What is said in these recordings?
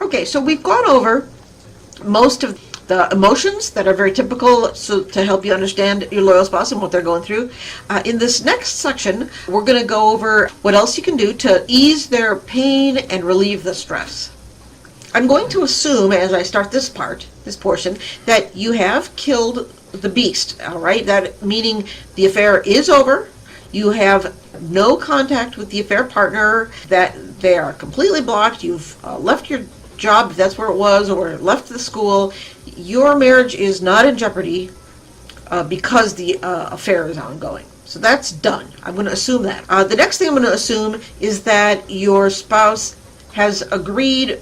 Okay, so we've gone over most of the emotions that are very typical to help you understand your loyal spouse and what they're going through. In this next section, we're going to go over what else you can do to ease their pain and relieve the stress. I'm going to assume, as I start this portion, that you have killed the beast, all right? That meaning the affair is over. You have no contact with the affair partner, that they are completely blocked. You've left your job, if that's where it was, or left the school. Your marriage is not in jeopardy because the affair is ongoing. So that's done. I'm going to assume that. The next thing I'm going to assume is that your spouse has agreed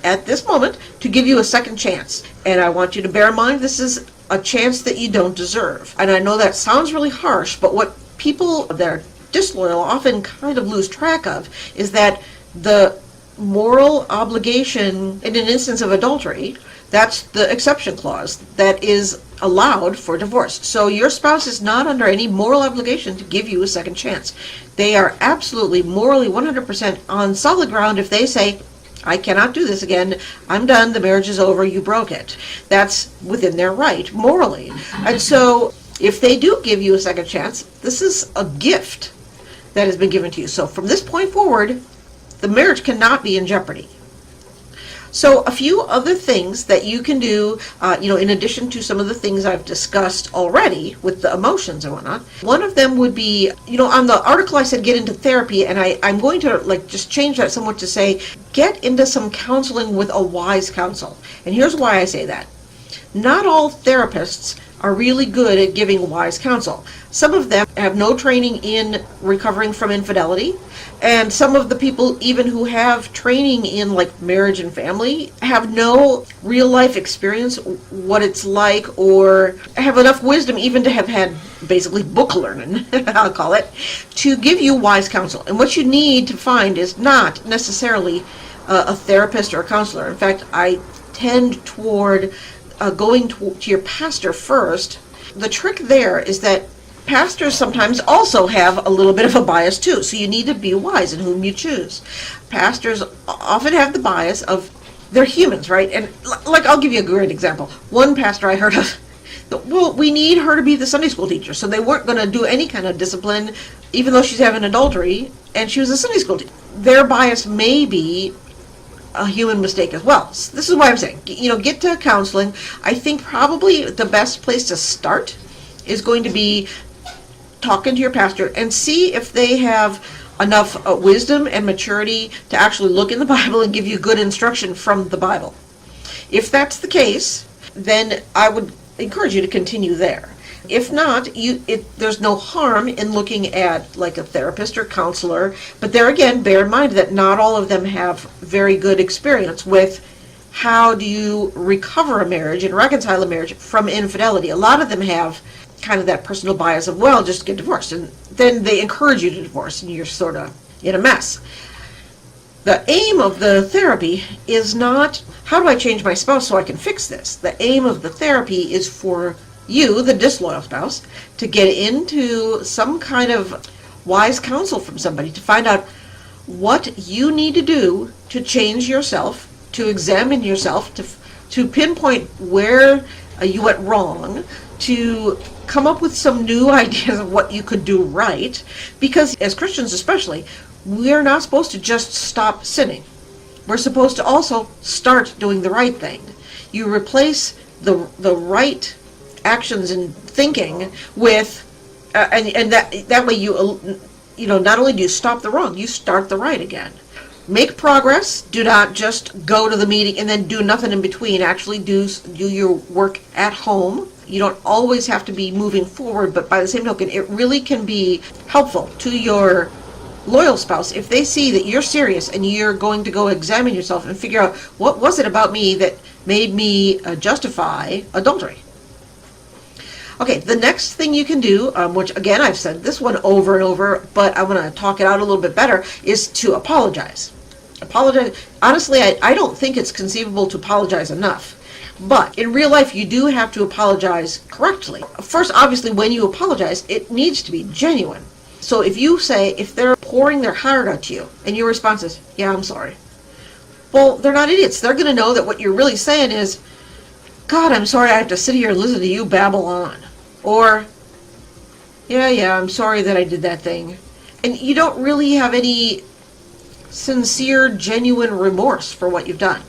at this moment to give you a second chance. And I want you to bear in mind this is a chance that you don't deserve. And I know that sounds really harsh, but what people that are disloyal often kind of lose track of is that the moral obligation in an instance of adultery, that's the exception clause that is allowed for divorce. So your spouse is not under any moral obligation to give you a second chance. They are absolutely morally 100% on solid ground if they say, I cannot do this again, I'm done, the marriage is over, you broke it. That's within their right, morally. And so if they do give you a second chance, this is a gift that has been given to you. So from this point forward, the marriage cannot be in jeopardy. So a few other things that you can do, in addition to some of the things I've discussed already with the emotions and whatnot. One of them would be, on the article I said get into therapy, and I'm going to just change that somewhat to say get into some counseling with a wise counsel. And here's why I say that. Not all therapists are really good at giving wise counsel. Some of them have no training in recovering from infidelity, and some of the people even who have training in marriage and family have no real life experience what it's like, or have enough wisdom even to have had basically book learning, I'll call it, to give you wise counsel. And what you need to find is not necessarily a therapist or a counselor. In fact, I tend toward going to your pastor first. The trick there is that pastors sometimes also have a little bit of a bias too, so you need to be wise in whom you choose. Pastors often have the bias of, they're humans, right? And I'll give you a great example. One pastor I heard of, well, we need her to be the Sunday school teacher, so they weren't going to do any kind of discipline, even though she's having adultery, and she was a Sunday school teacher. Their bias may be a human mistake as well. So this is why I'm saying, get to counseling. I think probably the best place to start is going to be talking to your pastor and see if they have enough wisdom and maturity to actually look in the Bible and give you good instruction from the Bible. If that's the case, then I would encourage you to continue there. If not, there's no harm in looking at a therapist or counselor, but there again, bear in mind that not all of them have very good experience with how do you recover a marriage and reconcile a marriage from infidelity. A lot of them have kind of that personal bias of, well, just get divorced, and then they encourage you to divorce, and you're sort of in a mess. The aim of the therapy is not, how do I change my spouse so I can fix this? The aim of the therapy is for you, the disloyal spouse, to get into some kind of wise counsel from somebody to find out what you need to do to change yourself, to examine yourself, to pinpoint where you went wrong, to come up with some new ideas of what you could do right, because as Christians especially, we're not supposed to just stop sinning. We're supposed to also start doing the right thing. You replace the right actions and thinking with, and that way you not only do you stop the wrong, you start the right again. Make progress. Do not just go to the meeting and then do nothing in between. Actually do your work at home You don't always have to be moving forward, but by the same token, it really can be helpful to your loyal spouse if they see that you're serious and you're going to go examine yourself and figure out what was it about me that made me justify adultery. Okay, the next thing you can do, which again I've said this one over and over, but I'm going to talk it out a little bit better, is to apologize. Apologize. Honestly, I don't think it's conceivable to apologize enough. But in real life, you do have to apologize correctly. First, obviously, when you apologize, it needs to be genuine. So if they're pouring their heart out to you, and your response is, yeah, I'm sorry. Well, they're not idiots. They're going to know that what you're really saying is, God, I'm sorry I have to sit here and listen to you babble on. Or, yeah, I'm sorry that I did that thing. And you don't really have any sincere, genuine remorse for what you've done.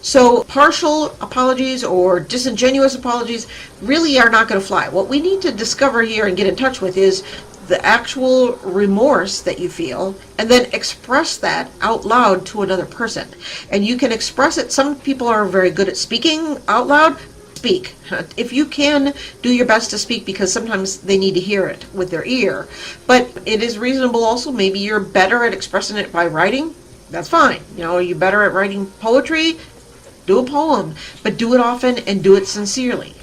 So partial apologies or disingenuous apologies really are not going to fly. What we need to discover here and get in touch with is the actual remorse that you feel, and then express that out loud to another person. And you can express it. Some people are very good at speaking out loud. Speak. If you can, do your best to speak, because sometimes they need to hear it with their ear. But it is reasonable also, maybe you're better at expressing it by writing. That's fine. Are you better at writing poetry? Do a poem, but do it often and do it sincerely.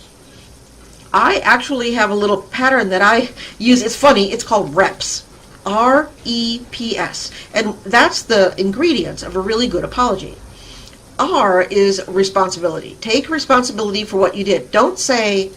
I actually have a little pattern that I use. It's funny. It's called REPS. REPS. And that's the ingredients of a really good apology. R is responsibility. Take responsibility for what you did. Don't say,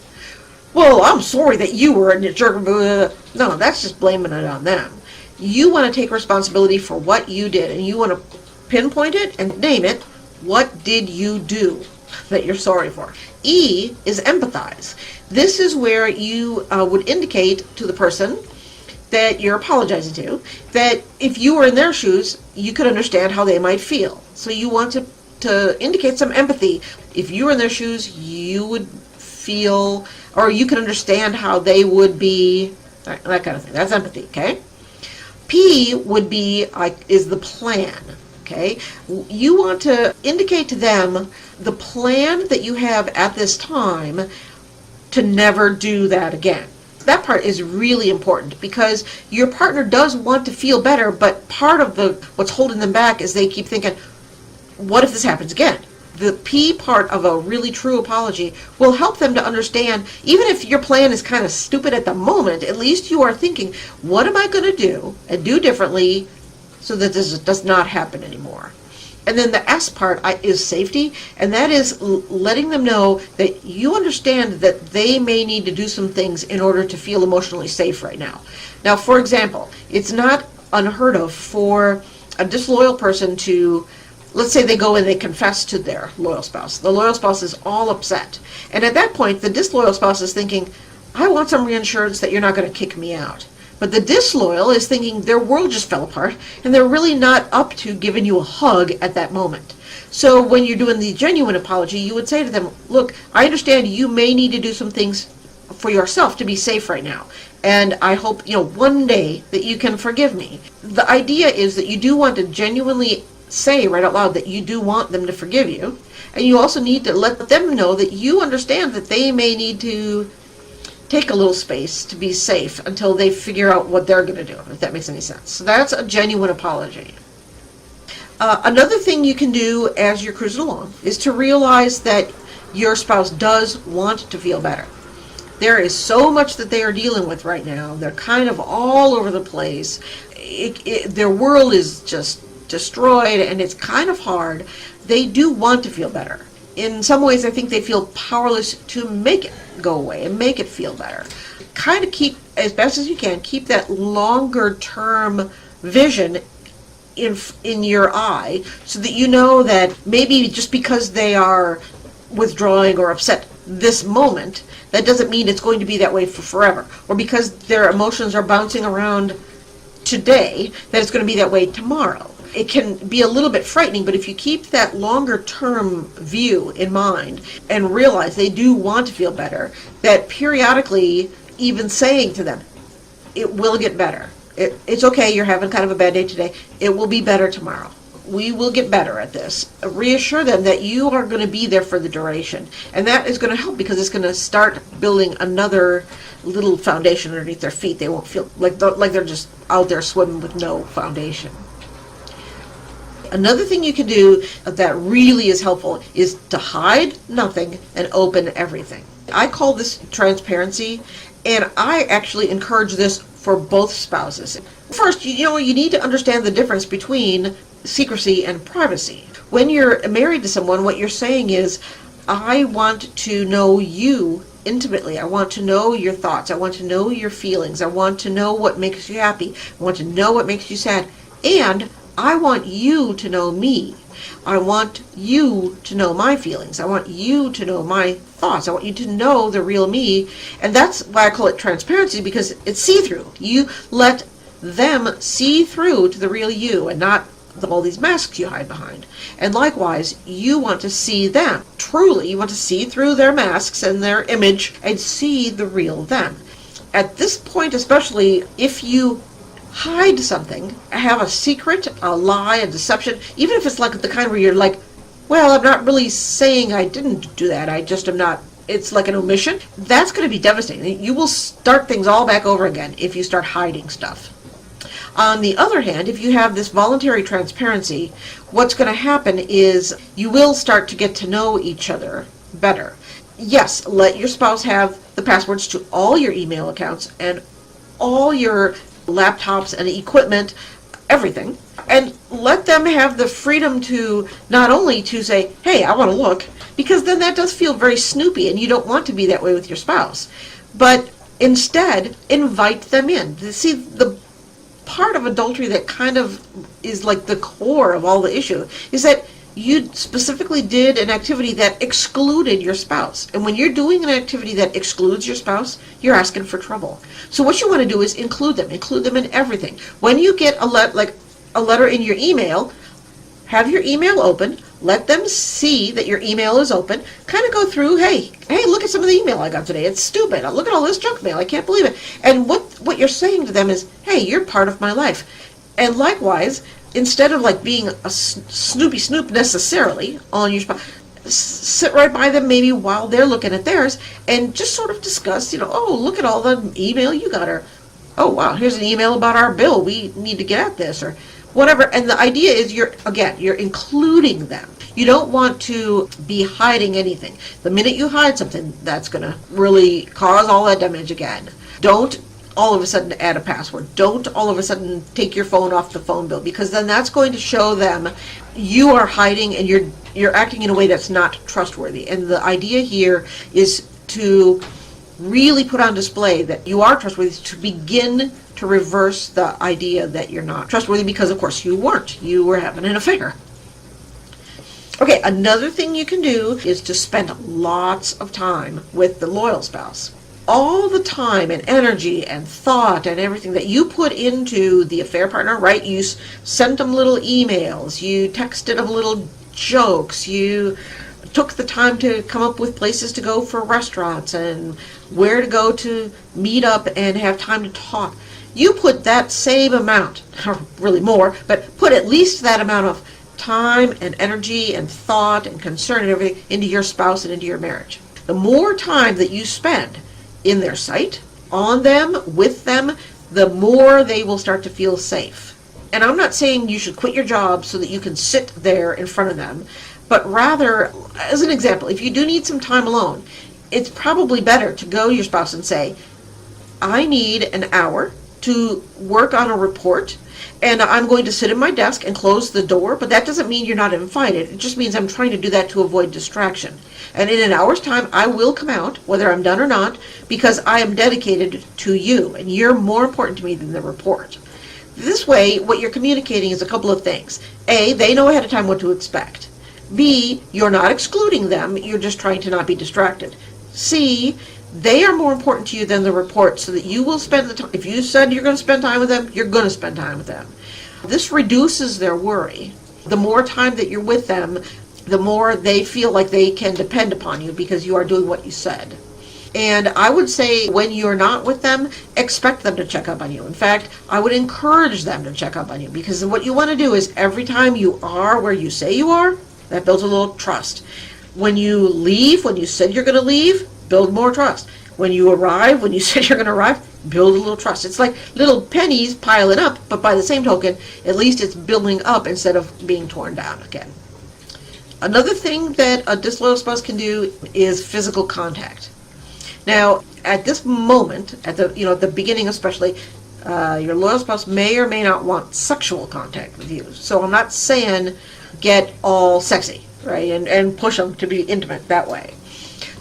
well, I'm sorry that you were a jerk. No, that's just blaming it on them. You want to take responsibility for what you did, and you want to pinpoint it and name it. What did you do that you're sorry for? E is empathize. This is where you would indicate to the person that you're apologizing to that if you were in their shoes, you could understand how they might feel. So you want to indicate some empathy. If you were in their shoes, you would feel, or you can understand how they would be, that kind of thing. That's empathy, okay? P would be, is the plan, okay? You want to indicate to them the plan that you have at this time to never do that again. That part is really important, because your partner does want to feel better, but part of what's holding them back is they keep thinking, what if this happens again? The P part of a really true apology will help them to understand, even if your plan is kind of stupid at the moment, at least you are thinking, what am I going to do and do differently so that this does not happen anymore? And then the S part is safety, and that is letting them know that you understand that they may need to do some things in order to feel emotionally safe right now. Now, for example, it's not unheard of for a disloyal person to, let's say they go and they confess to their loyal spouse. The loyal spouse is all upset. And at that point, the disloyal spouse is thinking, I want some reassurance that you're not going to kick me out. But the disloyal is thinking their world just fell apart, and they're really not up to giving you a hug at that moment. So when you're doing the genuine apology, you would say to them, look, I understand you may need to do some things for yourself to be safe right now. And I hope, one day that you can forgive me. The idea is that you do want to genuinely say right out loud that you do want them to forgive you. And you also need to let them know that you understand that they may need to take a little space to be safe until they figure out what they're going to do, if that makes any sense. So that's a genuine apology. Another thing you can do as you're cruising along is to realize that your spouse does want to feel better. There is so much that they are dealing with right now. They're kind of all over the place. Their world is just destroyed, and it's kind of hard. They do want to feel better. In some ways, I think they feel powerless to make it go away and make it feel better. Kind of keep, as best as you can, keep that longer term vision in your eye, so that you know that maybe just because they are withdrawing or upset this moment, that doesn't mean it's going to be that way for forever. Or because their emotions are bouncing around today, that it's going to be that way tomorrow. It can be a little bit frightening, but if you keep that longer term view in mind and realize they do want to feel better, that periodically even saying to them, it will get better. It's okay, you're having kind of a bad day today. It will be better tomorrow. We will get better at this. Reassure them that you are going to be there for the duration. And that is going to help because it's going to start building another little foundation underneath their feet. They won't feel like they're just out there swimming with no foundation. Another thing you can do that really is helpful is to hide nothing and open everything. I call this transparency, and I actually encourage this for both spouses. First, you need to understand the difference between secrecy and privacy. When you're married to someone, what you're saying is, I want to know you intimately. I want to know your thoughts. I want to know your feelings. I want to know what makes you happy. I want to know what makes you sad. And I want you to know me. I want you to know my feelings. I want you to know my thoughts. I want you to know the real me. And that's why I call it transparency, because it's see-through. You let them see through to the real you and not all these masks you hide behind. And likewise, you want to see them. Truly, you want to see through their masks and their image and see the real them. At this point, especially if you hide something, have a secret, a lie, a deception, even if it's like the kind where you're like, well, I'm not really saying I didn't do that, I just am not, it's like an omission, that's going to be devastating. You will start things all back over again if you start hiding stuff. On the other hand, if you have this voluntary transparency, what's going to happen is you will start to get to know each other better. Yes, let your spouse have the passwords to all your email accounts and all your laptops and equipment, everything, and let them have the freedom to not only to say, hey, I want to look, because then that does feel very snoopy and you don't want to be that way with your spouse, but instead invite them in. See, the part of adultery that kind of is like the core of all the issue is that you specifically did an activity that excluded your spouse. And when you're doing an activity that excludes your spouse, you're asking for trouble. So what you want to do is include them in everything. When you get a letter in your email, have your email open, let them see that your email is open, kind of go through, hey, look at some of the email I got today. It's stupid. Look at all this junk mail. I can't believe it. And what you're saying to them is, hey, you're part of my life. And likewise, instead of like being a snoopy snoop necessarily on your spouse, sit right by them maybe while they're looking at theirs and just sort of discuss, oh, look at all the email you got, or, oh, wow, here's an email about our bill. We need to get at this, or whatever. And the idea is you're including them. You don't want to be hiding anything. The minute you hide something, that's going to really cause all that damage again. Don't all of a sudden add a password. Don't all of a sudden take your phone off the phone bill, because then that's going to show them you are hiding and you're acting in a way that's not trustworthy. And the idea here is to really put on display that you are trustworthy, to begin to reverse the idea that you're not trustworthy, because of course you weren't. You were having an affair. Okay, another thing you can do is to spend lots of time with the loyal spouse. All the time and energy and thought and everything that you put into the affair partner, right? You sent them little emails, you texted them little jokes, you took the time to come up with places to go for restaurants and where to go to meet up and have time to talk. You put that same amount, or really more, but put at least that amount of time and energy and thought and concern and everything into your spouse and into your marriage. The more time that you spend in their sight, on them, with them, the more they will start to feel safe. And I'm not saying you should quit your job so that you can sit there in front of them, but rather, as an example, if you do need some time alone, it's probably better to go to your spouse and say, I need an hour to work on a report, and I'm going to sit at my desk and close the door, but that doesn't mean you're not invited. It just means I'm trying to do that to avoid distraction. And in an hour's time, I will come out, whether I'm done or not, because I am dedicated to you, and you're more important to me than the report. This way, what you're communicating is a couple of things. A, they know ahead of time what to expect. B, you're not excluding them, you're just trying to not be distracted. C, they are more important to you than the report, so that you will spend the time. If you said you're going to spend time with them, you're going to spend time with them. This reduces their worry. The more time that you're with them, the more they feel like they can depend upon you because you are doing what you said. And I would say when you're not with them, expect them to check up on you. In fact, I would encourage them to check up on you, because what you want to do is every time you are where you say you are, that builds a little trust. When you leave, when you said you're going to leave, build more trust. When you arrive, when you said you're going to arrive, build a little trust. It's like little pennies piling up, but by the same token, at least it's building up instead of being torn down again. Another thing that a disloyal spouse can do is physical contact. Now, at this moment, at the beginning especially, your loyal spouse may or may not want sexual contact with you. So I'm not saying get all sexy, right, and push them to be intimate that way.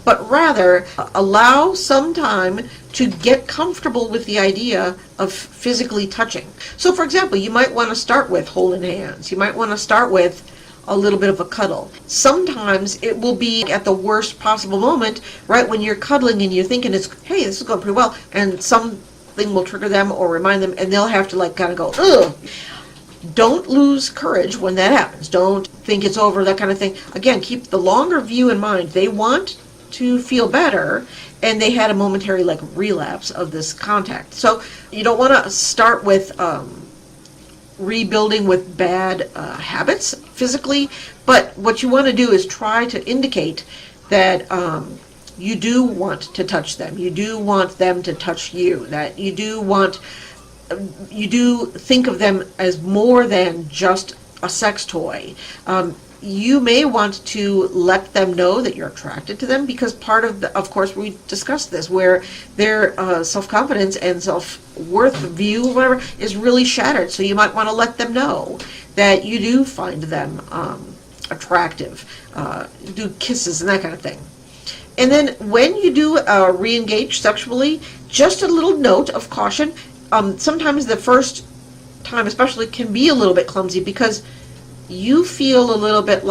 But rather, allow some time to get comfortable with the idea of physically touching. So, for example, you might want to start with holding hands. You might want to start with a little bit of a cuddle. Sometimes it will be at the worst possible moment, right when you're cuddling and you're thinking, hey, this is going pretty well, and something will trigger them or remind them, and they'll have to kind of go, ugh. Don't lose courage when that happens. Don't think it's over, that kind of thing. Again, keep the longer view in mind. They want to feel better, and they had a momentary relapse of this contact. So you don't want to start with rebuilding with bad habits physically, but what you want to do is try to indicate that you do want to touch them, you do want them to touch you, that you do think of them as more than just a sex toy. You may want to let them know that you're attracted to them, because part of course, we discussed this, where their self-confidence and self-worth view, whatever, is really shattered. So you might want to let them know that you do find them attractive, do kisses and that kind of thing. And then when you do re-engage sexually, just a little note of caution. Sometimes the first time especially can be a little bit clumsy, because you feel a little bit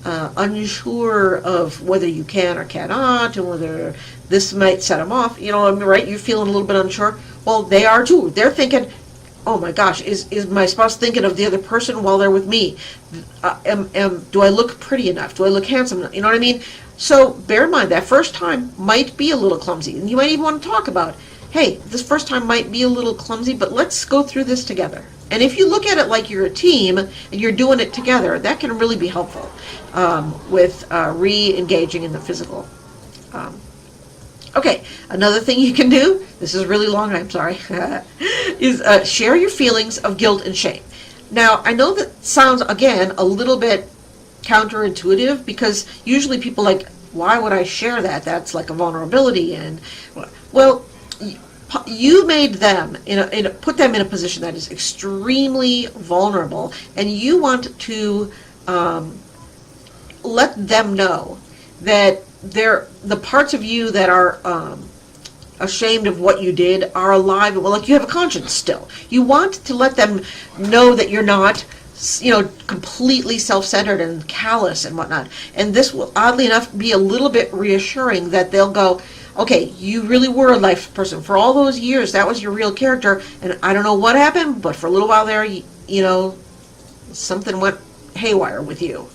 unsure of whether you can or cannot, and whether this might set them off, right? You're feeling a little bit unsure. Well, they are too. They're thinking, oh my gosh, is my spouse thinking of the other person while they're with me? Do I look pretty enough? Do I look handsome enough? You know what I mean? So bear in mind that first time might be a little clumsy, and you might even want to talk about, hey, this first time might be a little clumsy, but let's go through this together. And if you look at it like you're a team and you're doing it together, that can really be helpful with re-engaging in the physical. Okay, another thing you can do, this is really long, I'm sorry, is share your feelings of guilt and shame. Now, I know that sounds, again, a little bit counterintuitive, because usually people why would I share that? That's like a vulnerability. And, well, you made them put them in a position that is extremely vulnerable, and you want to let them know that the parts of you that are ashamed of what you did are alive. Well, you have a conscience still. You want to let them know that you're not completely self-centered and callous and whatnot. And this will, oddly enough, be a little bit reassuring, that they'll go, okay, you really were a life person. For all those years, that was your real character, and I don't know what happened, but for a little while there, something went haywire with you.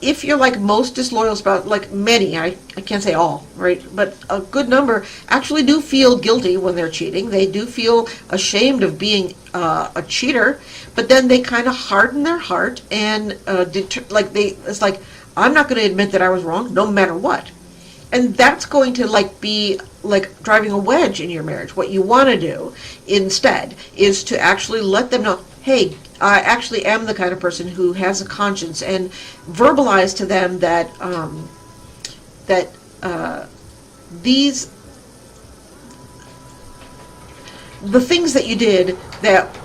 If you're like most disloyal spouse, like many, I can't say all, right, but a good number actually do feel guilty when they're cheating. They do feel ashamed of being a cheater, but then they kind of harden their heart and it's like, I'm not going to admit that I was wrong, no matter what. And that's going to be like driving a wedge in your marriage. What you want to do instead is to actually let them know, hey, I actually am the kind of person who has a conscience, and verbalize to them that the things that you did that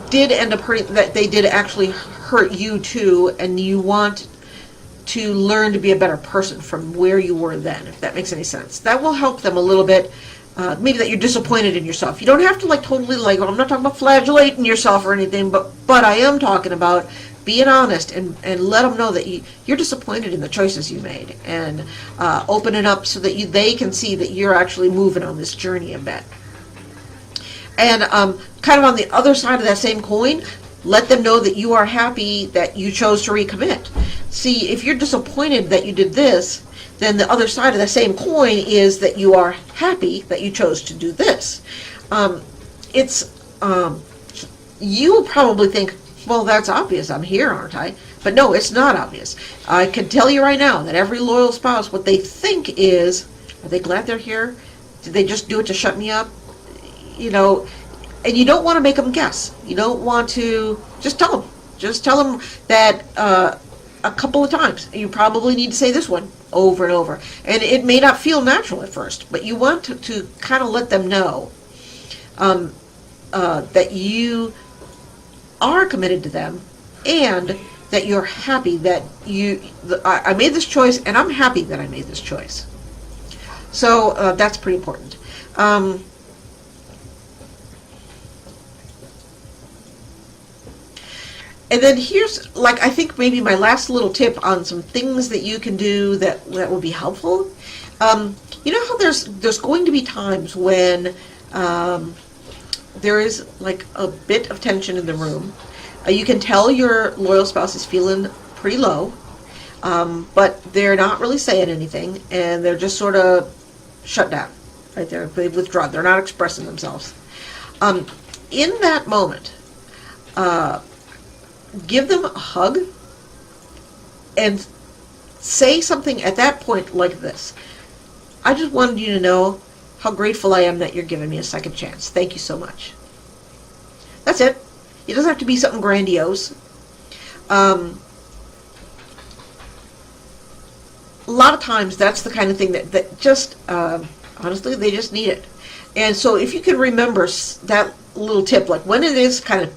did end up hurting, that they did actually hurt you too, and you want to learn to be a better person from where you were then, if that makes any sense. That will help them a little bit. Maybe that you're disappointed in yourself. You don't have to totally I'm not talking about flagellating yourself or anything, but I am talking about being honest and let them know that you're disappointed in the choices you made, and open it up so that they can see that you're actually moving on this journey a bit. And kind of on the other side of that same coin, let them know that you are happy that you chose to recommit. See, if you're disappointed that you did this, then the other side of the same coin is that you are happy that you chose to do this. It's you'll probably think, well, that's obvious. I'm here, aren't I? But no, it's not obvious. I can tell you right now that every loyal spouse, what they think is, are they glad they're here? Did they just do it to shut me up? You know, and you don't want to make them guess. You don't want to, just tell them. Just tell them that a couple of times. You probably need to say this one over and over. And it may not feel natural at first, but you want to kind of let them know that you are committed to them, and that you're happy that I made this choice, and I'm happy that I made this choice. So that's pretty important. And then here's, like, I think maybe my last little tip on some things that you can do that will be helpful. You know how there's going to be times when there is like a bit of tension in the room. You can tell your loyal spouse is feeling pretty low, but they're not really saying anything, and they're just sort of shut down, right there. They've withdrawn. They're not expressing themselves. In that moment, give them a hug and say something at that point like this. I just wanted you to know how grateful I am that you're giving me a second chance. Thank you so much. That's it. It doesn't have to be something grandiose. A lot of times that's the kind of thing that just, honestly, they just need it. And so if you can remember that little tip, like when it is kind of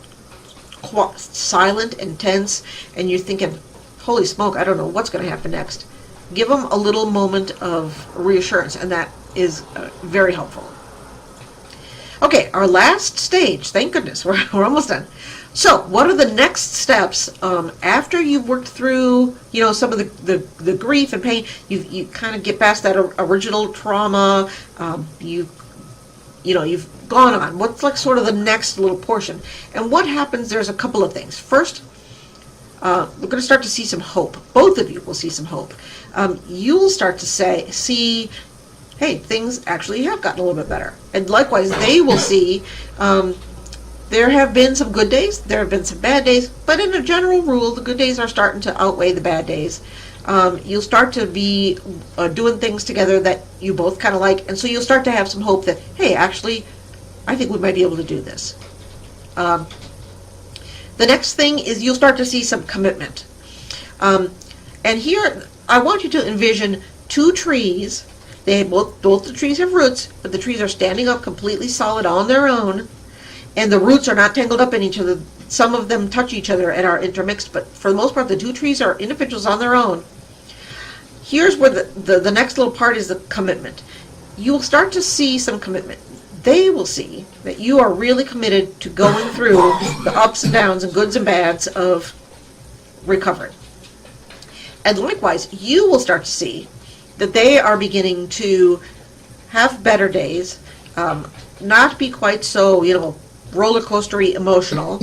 silent and tense, and you're thinking, holy smoke, I don't know what's going to happen next, give them a little moment of reassurance, and that is very helpful. Okay, our last stage, thank goodness, we're almost done. So what are the next steps after you've worked through, you know, some of the grief and pain? You kind of get past that original trauma. You've gone on. What's like sort of the next little portion? And what happens? There's a couple of things. First, we're going to start to see some hope. Both of you will see some hope. You'll start to see, hey, things actually have gotten a little bit better. And likewise, they will see there have been some good days, there have been some bad days, but in a general rule, the good days are starting to outweigh the bad days. You'll start to be doing things together that you both kind of like, and so you'll start to have some hope that, hey, actually, I think we might be able to do this. The next thing is you'll start to see some commitment. And here, I want you to envision two trees. They both the trees have roots, but the trees are standing up completely solid on their own, and the roots are not tangled up in each other. Some of them touch each other and are intermixed, but for the most part, the two trees are individuals on their own. Here's where the next little part is the commitment. You will start to see some commitment. They will see that you are really committed to going through the ups and downs and goods and bads of recovery. And likewise, you will start to see that they are beginning to have better days, not be quite so, roller coastery emotional.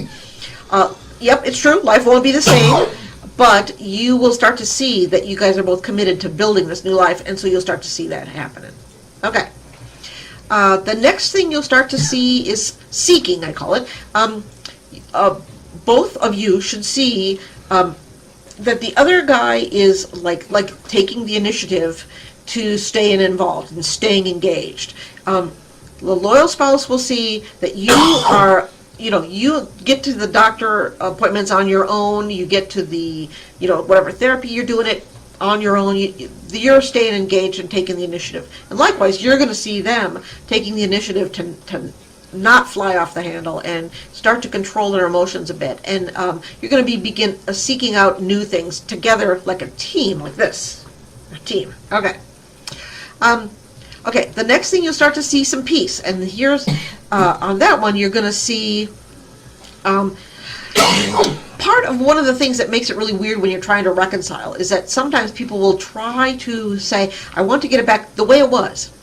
Yep, it's true, life won't be the same, but you will start to see that you guys are both committed to building this new life, and so you'll start to see that happening. Okay. The next thing you'll start to see is seeking, I call it. Both of you should see that the other guy is like taking the initiative to staying involved and staying engaged. The loyal spouse will see that you are, you get to the doctor appointments on your own, you get to the, whatever therapy you're doing it on your own, you're staying engaged and taking the initiative. And likewise, you're going to see them taking the initiative to not fly off the handle and start to control their emotions a bit. And you're going to begin seeking out new things together like a team, like this. A team. Okay. Okay, the next thing you'll start to see some peace. And here's, on that one, you're going to see part of one of the things that makes it really weird when you're trying to reconcile is that sometimes people will try to say, I want to get it back the way it was.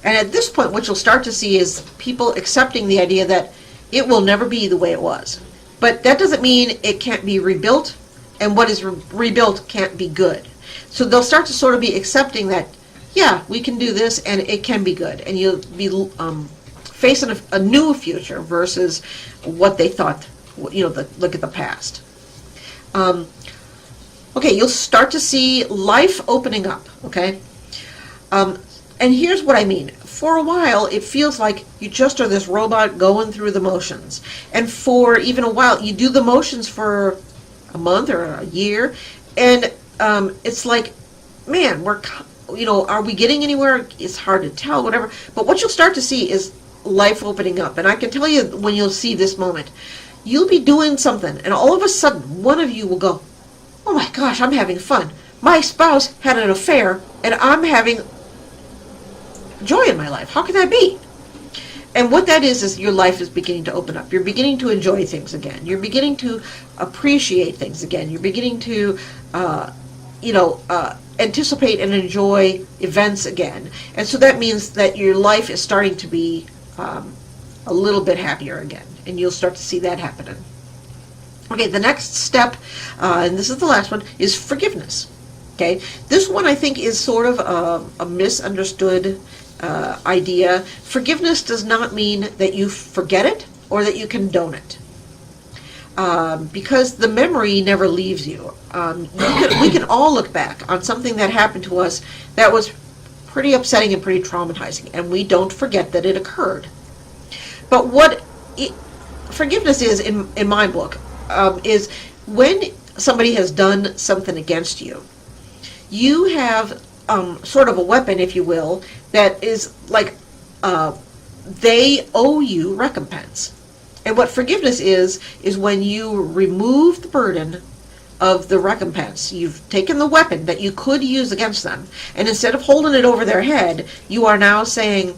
And at this point, what you'll start to see is people accepting the idea that it will never be the way it was. But that doesn't mean it can't be rebuilt and what is rebuilt can't be good. So they'll start to sort of be accepting that, yeah, we can do this and it can be good, and you'll be facing a new future versus what they thought, look at the past. Okay, you'll start to see life opening up, okay? And here's what I mean. For a while, it feels like you just are this robot going through the motions. And for even a while, you do the motions for a month or a year, and it's like, man, are we getting anywhere? It's hard to tell, whatever. But what you'll start to see is life opening up. And I can tell you when you'll see this moment, you'll be doing something, and all of a sudden, one of you will go, oh my gosh, I'm having fun. My spouse had an affair, and I'm having joy in my life. How can that be? And what that is your life is beginning to open up. You're beginning to enjoy things again. You're beginning to appreciate things again. You're beginning to, anticipate and enjoy events again. And so that means that your life is starting to be a little bit happier again. And you'll start to see that happening. Okay, the next step, and this is the last one, is forgiveness. Okay, this one I think is sort of a misunderstood idea. Forgiveness does not mean that you forget it or that you condone it, because the memory never leaves you. We can all look back on something that happened to us that was pretty upsetting and pretty traumatizing, and we don't forget that it occurred. But what forgiveness is, in my book, is when somebody has done something against you, you have sort of a weapon, if you will, that is like they owe you recompense. And what forgiveness is when you remove the burden of the recompense. You've taken the weapon that you could use against them, and instead of holding it over their head, you are now saying,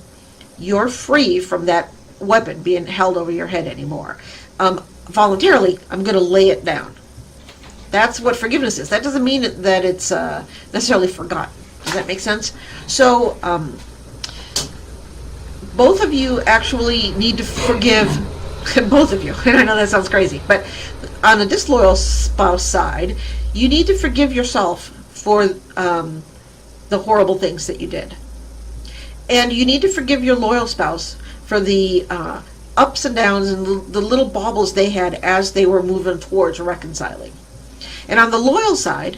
you're free from that weapon being held over your head anymore. Voluntarily, I'm going to lay it down. That's what forgiveness is. That doesn't mean that it's necessarily forgotten. Does that make sense? So, both of you actually need to forgive, both of you. I know that sounds crazy, but on the disloyal spouse side, you need to forgive yourself for the horrible things that you did. And you need to forgive your loyal spouse for the ups and downs and the little baubles they had as they were moving towards reconciling. And on the loyal side,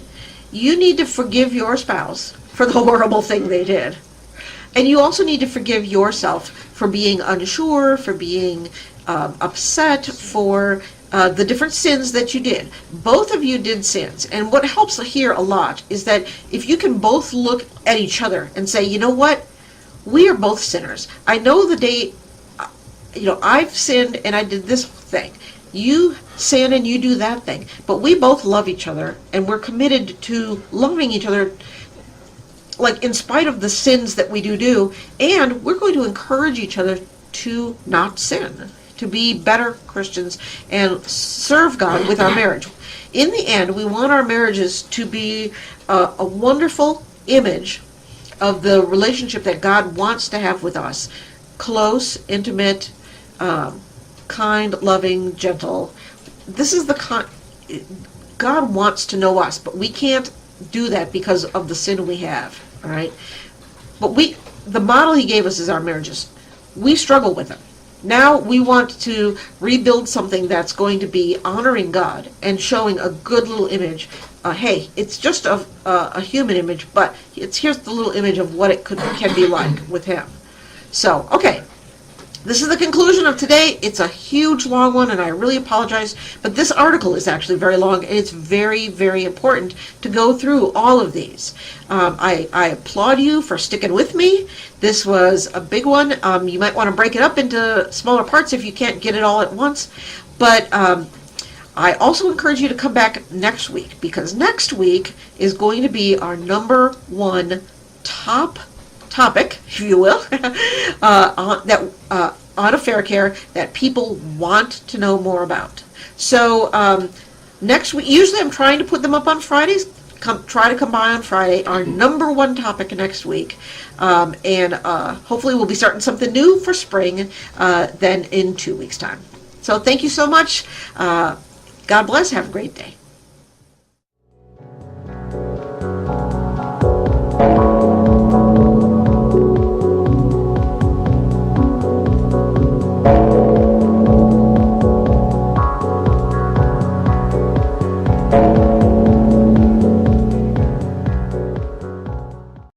you need to forgive your spouse for the horrible thing they did. And you also need to forgive yourself for being unsure, for being upset, for the different sins that you did. Both of you did sins. And what helps here a lot is that if you can both look at each other and say, you know what? We are both sinners. I know the day, I've sinned and I did this thing. You sin and you do that thing. But we both love each other, and we're committed to loving each other, like in spite of the sins that we do, and we're going to encourage each other to not sin, to be better Christians and serve God with our marriage. In the end, we want our marriages to be a wonderful image of the relationship that God wants to have with us. Close, intimate, kind, loving, gentle. This is God wants to know us, but we can't do that because of the sin we have. All right, but the model He gave us is our marriages. We struggle with it. Now we want to rebuild something that's going to be honoring God and showing a good little image. Hey, it's just a human image, but here's the little image of what it can be like with Him. So, okay. This is the conclusion of today. It's a huge, long one, and I really apologize, but this article is actually very long, and it's very, very important to go through all of these. I applaud you for sticking with me. This was a big one. You might want to break it up into smaller parts if you can't get it all at once, but I also encourage you to come back next week, because next week is going to be our number one top topic, if you will, Unfaithful that people want to know more about. So next week, usually I'm trying to put them up on Fridays. Try to come by on Friday. Our number one topic next week, and hopefully we'll be starting something new for spring then in 2 weeks' time. So thank you so much. God bless. Have a great day.